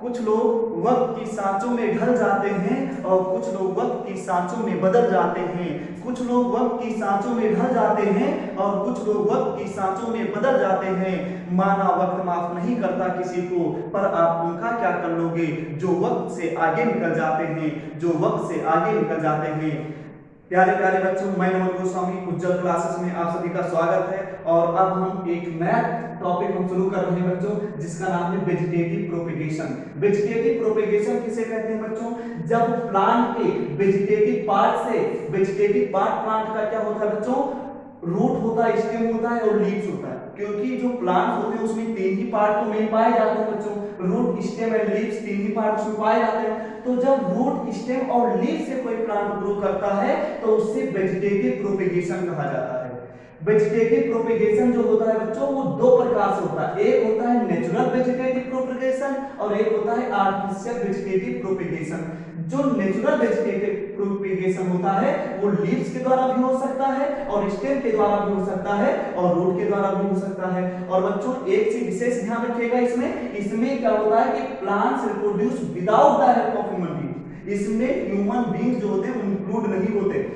कुछ लोग वक्त की सांचों में ढल जाते हैं और कुछ लोग वक्त की सांचों में बदल जाते हैं। कुछ लोग वक्त की सांचों में ढल जाते हैं और कुछ लोग वक्त की सांचों में बदल जाते हैं। माना वक्त माफ नहीं करता किसी को, पर आप उनका क्या कर लोगे जो वक्त से आगे निकल जाते हैं, जो वक्त से आगे निकल जाते हैं। प्यारे प्यारे बच्चों, मैं नमन गोस्वामी उज्जवल क्लासेस में आप सभी का स्वागत है। और अब हम एक नया टॉपिक हम शुरू कर रहे हैं बच्चों, जिसका नाम है वेजिटेटिव प्रोपेगेशन। वेजिटेटिव प्रोपेगेशन किसे कहते हैं बच्चों? जब प्लांट के वेजिटेटिव पार्ट से, वेजिटेटिव पार्ट प्लांट का क्या होता है बच्चों? रूट होता है, स्टेम होता है और लीव्स होता है। क्योंकि जो प्लांट होते हैं उसमें तीन ही पार्ट तो मेन पाए जाते हैं बच्चों, रूट, स्टेम एंड लीव्स, तीन ही पार्ट उसमें पाए जाते हैं। तो जब रूट, स्टेम और लीव से कोई प्लांट ग्रो करता है तो उससे वेजिटेटिव प्रोपेगेशन कहा जाता है। वेजिटेटिव प्रोपेगेशन जो होता है बच्चों वो दो प्रकार से होता है। एक होता है नेचुरल वेजिटेटिव प्रोपेगेशन और एक होता है आर्टिफिशियल वेजिटेटिव प्रोपेगेशन। जो नेचुरल वेजिटेटिव प्रोपेगेशन होता है वो लीव्स के द्वारा भी हो सकता है और स्टेम के द्वारा भी हो सकता है और रूट के द्वारा भी हो सकता है। और बच्चों एक चीज विशेष ध्यान रखिएगा, इसमें क्या होता है कि plants reproduce without the help of human being. इसमें ह्यूमन बीइंग जो होते हैं इंक्लूड नहीं होते।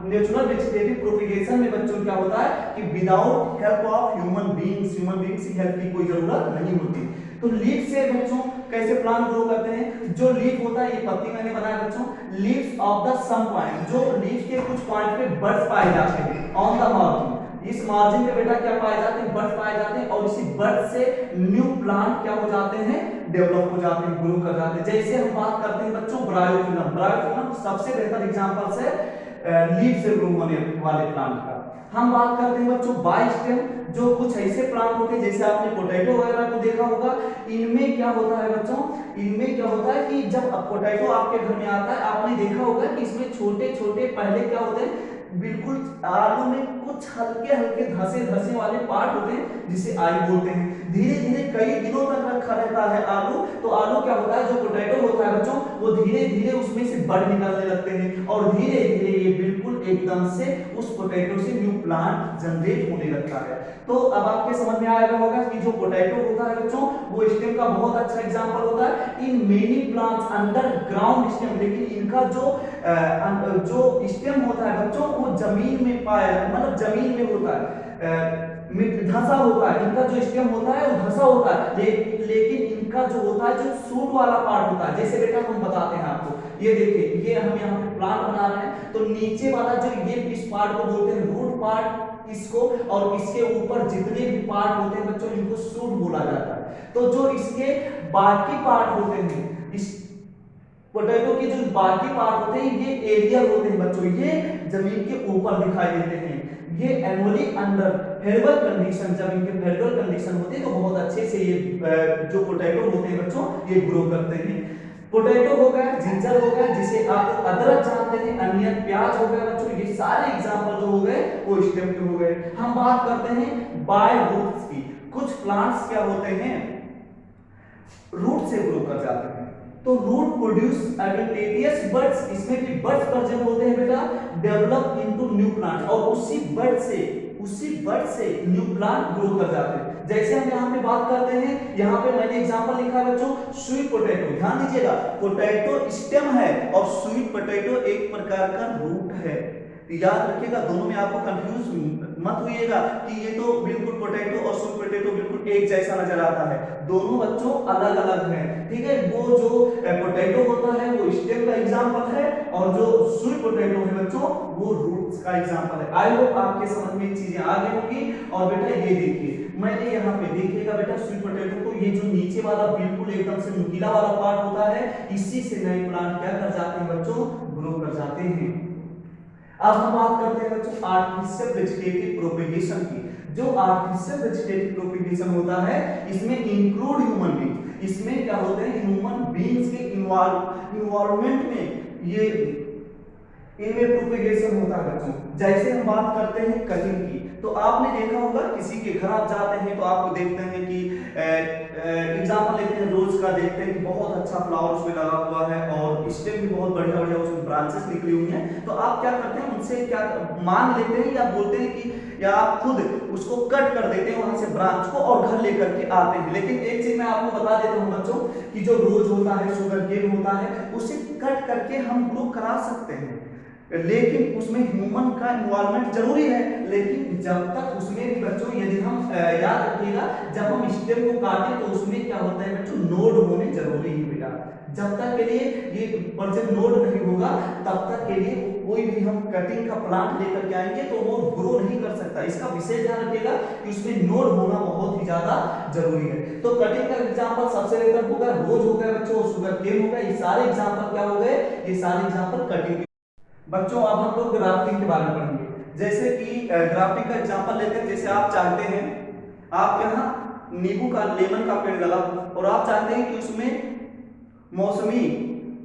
नेचुरल वेजिटेटिव प्रोपेगेशन में बच्चों क्या होता है कि without help of human beings की हेल्प की कोई जरूरत नहीं होती। तो लीफ से बच्चों कैसे प्लांट ग्रो करते हैं? जो लीफ होता है, ये पत्ती मैंने बनाया बच्चों, leaves of the some point, जो लीफ के कुछ पॉइंट पे बड्स पाए जाते हैं ऑन द मार्जिन। इस मार्जिन पे बेटा क्या पाए जाते हैं? बड्स पाए जाते हैं और इसी बड से न्यू प्लांट क्या हो जाते हैं? डेवलप हो जाते हैं, ग्रो कर जाते हैं। जैसे हम बात करते हैं बच्चों ब्रायोफिलम, ब्रायोफिलम सबसे बेहतर एग्जांपल है लीफ से ग्रो होने वाले प्लांट का। हम बात करते हैं बच्चों बाइस्टेम, जो कुछ ऐसे प्लांट होते हैं जैसे आपने पोटैटो वगैरह को देखा होगा। इनमें क्या होता है बच्चों? इनमें क्या होता है कि जब पोटैटो आपके घर में आता है, आपने देखा होगा कि इसमें छोटे छोटे पहले क्या होते हैं, बिल्कुल आलू में कुछ हल्के हल्के धसे धसे वाले पार्ट होते हैं जिसे आई बोलते हैं। धीरे धीरे कई दिनों तक रखा रहता है आलू, तो आलू क्या होता है, जो पोटैटो होता है बच्चों, वो धीरे धीरे उसमें से बड़ निकलने लगते हैं और धीरे धीरे ये बिल्कुल एकदम से उस पोटैटो से न्यू प्लांट जनरेट होने लगता है। तो अब आपके समझ में आएगा होगा कि जो पोटैटो होता है बच्चों वो स्टेम का बहुत अच्छा एग्जांपल होता है in many plants underground stem. लेकिन इनका जो स्टेम होता है बच्चों वो जमीन में पाया, मतलब जमीन में होता है, धसा होता है। इनका जो स्टेम होता है वो धसा होता है, लेकिन इनका जो होता है जो सूट वाला पार्ट होता है, जैसे बेटा हम बताते हैं आपको, ये देखिए, ये हम यहाँ पे प्लांट बना रहे हैं, तो नीचे वाला जो ये इस पार्ट को बोलते हैं रूट पार्ट इसको, और इसके ऊपर जितने भी पार्ट होते हैं बच्चों इनको सूट बोला जाता है। तो जो इसके बाकी पार्ट होते हैं, इस पोटैटो के जो बाकी पार्ट होते हैं ये एरियल होते हैं बच्चों, ये जमीन के ऊपर दिखाई देते हैं। ये एनुअली अंडर फेवरेबल कंडीशन, जब इनके फेवरेबल कंडीशन होती है तो बहुत अच्छे से ये जो पोटैटो होते हैं बच्चों ये ग्रो करते हैं। पोटैटो हो गया, जिंजर हो गया, जिसे आप अदरक जानते हैं, अनियन प्याज हो गया बच्चों, ये सारे एग्जांपल जो हो गए वो स्टेम के हो गए। हम बात करते हैं बाय रूट्स की। कुछ प्लांट्स क्या होते हैं, रूट से ग्रो कर जाते हैं। तो रूट प्रोड्यूस एडवेंटेजियस बड्स, इसमें भी बड्स प्रेजेंट होते हैं बेटा, डेवलप इनटू न्यू प्लांट, और उसी बड से न्यू प्लांट ग्रो कर जाते हैं। जैसे हम यहाँ पे बात करते हैं, यहाँ पे मैंने एग्जांपल लिखा है बच्चों स्वीट पोटैटो। ध्यान दीजिएगा, पोटैटो स्टेम है और स्वीट पोटैटो एक प्रकार का रूट है। याद रखिएगा, दोनों में आपको कंफ्यूज मत होइएगा कि ये तो बिल्कुल पोटैटो और स्वीट पोटैटो बिल्कुल एक जैसा नजर आता है। दोनों बच्चों अलग अलग हैं, ठीक है। वो जो पोटैटो होता है वो स्टेम का एग्जांपल है और जो स्वीट पोटैटो है बच्चों वो रूट्स का एग्जांपल है। आई होप आपके समझ में चीजें आ गई होंगी। और बेटा ये देखिए, मैंने यहाँ पे देखिएगा बेटा स्वीट पोटैटो को, ये जो नीचे वाला बिल्कुल एकदम से नुकीला वाला पार्ट होता है, इसी से नए प्लांट क्या कर जाते हैं बच्चों, ग्रो कर जाते हैं। अब हम बात करते हैं बच्चों आर्टिफिशियल वेजिटेटिव प्रोपेगेशन की। जो आर्टिफिशियल वेजिटेटिव प्रोपेगेशन होता है इसमें इंक्लूड ह्यूमन बीइंग, इसमें क्या होते हैं ह्यूमन बीइंग्स के इन्वॉल्वमेंट में ये इनमें प्रोपेगेशन होता है बच्चों। जैसे हम बात करते हैं कटिंग की, तो आपने देखा होगा किसी के घर आप जाते हैं तो आपको देखते हैं कि एग्जांपल लेते हैं रोज उसका देखते हैं कि बहुत अच्छा फ्लावर उसमें लगा हुआ है और स्टेम भी बहुत बढ़िया बढ़िया उसमें ब्रांचेस निकली हुई हैं, तो आप क्या करते हैं, उनसे क्या मांग लेते हैं या बोलते हैं कि या आप खुद उसको कट कर देते हैं वहां से ब्रांच को और घर लेकर के आते हैं। लेकिन एक चीज मैं आपको बता देता हूं बच्चों कि जो रोज होता है, शुगर केन होता है, उसे कट करके हम ग्रो करा सकते हैं, लेकिन उसमें ह्यूमन का इन्वॉल्वमेंट जरूरी है। लेकिन जब तक उसमें भी बच्चों, यदि हम याद रखिएगा, जब हम स्टेम को काटें तो उसमें क्या होता है बच्चों, नोड होने जरूरी है बेटा। जब तक के लिए ये प्रोजेक्ट नोड नहीं होगा तब तक के लिए कोई भी हम कटिंग का प्लांट लेकर के आएंगे तो वो ग्रो नहीं कर सकता। इसका विशेष ध्यान रखिएगा कि उसमें नोड होना बहुत ही ज्यादा जरूरी है। तो कटिंग का एग्जांपल सबसे बेहतर होगा, रोज हो गया बच्चों, शुगर केन हो गया, ये सारे एग्जांपल क्या हो गए, ये सारे एग्जांपल कटिंग। बच्चों अब हम लोग ग्राफ्टिंग के बारे में पढ़ेंगे। जैसे कि ग्राफ्टिंग का एग्जांपल लेते हैं, जैसे आप चाहते हैं, आप यहाँ नींबू का, लेमन का पेड़ लगा और आप चाहते हैं कि उसमें मौसमी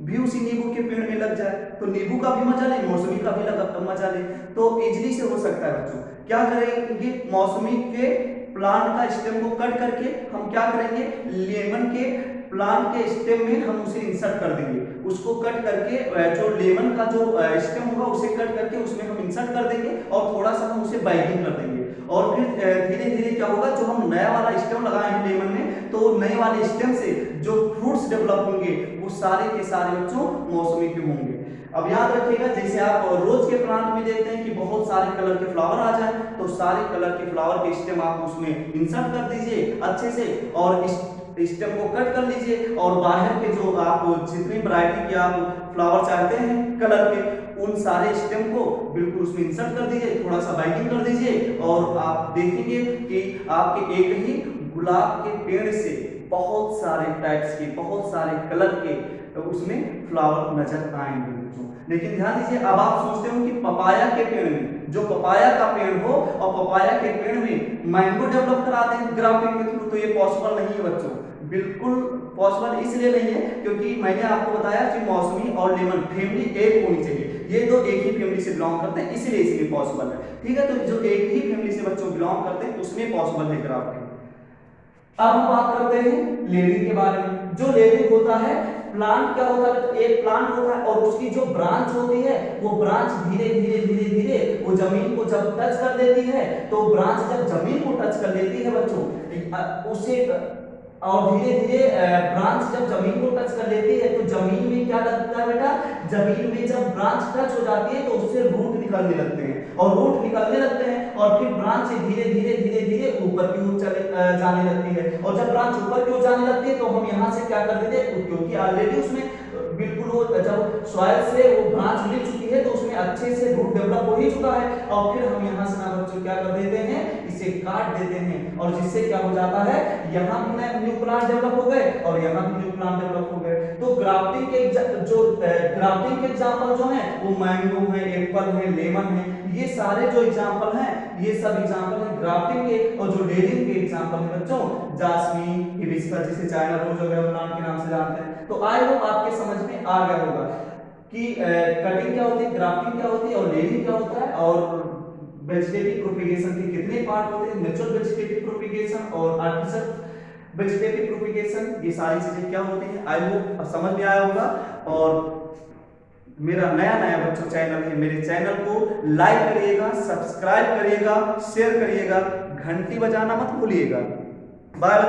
भी उसी नींबू के पेड़ में लग जाए, तो नींबू का भी मजा ले, मौसमी का भी मजा ले, तो इजीली से हो सकता है बच्चों। क्या करेंगे, मौसमी के प्लांट का स्टेम को कट करके हम क्या करेंगे, लेमन के प्लांट के स्टेम में हम उसे इंसर्ट कर देंगे। उसको कट करके जो लेमन का जो स्टेम होगा उसे कट करके उसमें हम इंसर्ट कर देंगे और थोड़ा सा हम उसे बाइंडिंग कर देंगे। और फिर धीरे धीरे क्या होगा, जो हम नया वाला स्टेम लगाए हैं लेमन में, तो नए वाले स्टेम से जो फ्रूट्स डेवलप होंगे वो सारे के सारे बच्चों मौसमी के होंगे। अब याद रखिएगा, जैसे आप रोज के प्लांट में देखते हैं कि बहुत सारे कलर के फ्लावर आ जाए, तो सारे कलर के फ्लावर के स्टेम आप उसमें इंसर्ट कर दीजिए अच्छे से और स्टेम को कट कर लीजिए और बाहर के जो आप जितनी वैरायटी के आप फ्लावर चाहते हैं कलर के, उन सारे स्टेम को बिल्कुल उसमें इंसर्ट कर दीजिए, थोड़ा सा बाइंडिंग कर दीजिए और आप देखेंगे कि आपके एक ही गुलाब के पेड़ से बहुत सारे टाइप्स के, बहुत सारे कलर के उसमें फ्लावर नजर आएंगे बच्चों। लेकिन ध्यान दीजिए, अब आप सोचते हो कि पपाया के पेड़ में, जो पपाया का पेड़ हो और पपाया के पेड़ में मैंगो डेवलप करा दें ग्राफ्टिंग के थ्रू, तो ये पॉसिबल नहीं है बच्चों, बिल्कुल पॉसिबल इसलिए नहीं है क्योंकि मैंने आपको बताया कि मौसमी और लेमन फैमिली एक होनी चाहिए, ये दो एक ही फैमिली से बिलोंग करते हैं, इसलिए पॉसिबल है। ठीक है, तो जो एक ही फैमिली से बच्चों बिलोंग करते हैं उसमें पॉसिबल है ग्राफ्टिंग। अब हम बात करते हैं लेयरिंग के बारे में। जो लेयरिंग होता है, प्लांट क्या होता है, तो एक प्लांट होता है और उसकी जो ब्रांच होती है वो ब्रांच धीरे धीरे धीरे धीरे वो जमीन को जब टच कर देती है, तो ब्रांच जब जमीन को टच कर लेती है बच्चों उसे, और धीरे धीरे ब्रांच जब जमीन को टच कर लेती है तो जमीन में क्या लगता है बेटा, जमीन में जब ब्रांच टच हो जाती है तो उससे रूट निकलने लगते हैं और रूट निकलने लगते हैं और फिर ब्रांच धीरे धीरे धीरे धीरे ऊपर की ओर चले जाने लगती है। और जब ब्रांच ऊपर की ओर जाने लगती है तो हम यहाँ से क्या कर देते हैं, क्योंकि ऑलरेडी उसमें बिल्कुल वो जब सॉइल से वो ब्रांच मिल चुकी है तो उसमें अच्छे से रूट डेवलप हो ही चुका है, और फिर हम यहाँ से ना बच्चों क्या कर देते हैं, इसे काट देते हैं और जिससे क्या हो जाता है, यहाँ भी न्यू प्लांट डेवलप हो गए और यहाँ भी न्यू प्लांट डेवलप हो गए। तो ग्राफ्टिंग के ग्राफ्टिंग के एग्जांपल जो हैं वो मैंगो है, एप्पल है, लेमन है, ये सारे जो एग्जांपल हैं ये सब एग्जांपल है ग्राफ्टिंग के। और जो लेयरिंग के एग्जांपल है बच्चों, जास्मीन, हिबिस्कस, जिसे चाइना रोज वगैरह प्लांट के नाम से जानते हैं। तो आई होप आपके समझ में आ गया होगा कि कटिंग क्या होती है, ग्राफ्टिंग क्या होती है और लेयरिंग क्या होता है, और वेजिटेटिव प्रोपिगेशन के कितने पार्ट होते हैं, नेचुरल वेजिटेटिव प्रोपिगेशन और आर्टिफिशियल वेजिटेटिव प्रोपिगेशन, ये सारी चीजें क्या होती हैं। आई होप समझ में आया होगा। और मेरा नया नया बच्चों चैनल है, मेरे चैनल को लाइक करिएगा, सब्सक्राइब करिएगा, शेयर करिएगा, घंटी बजाना मत भूलिएगा। बाय।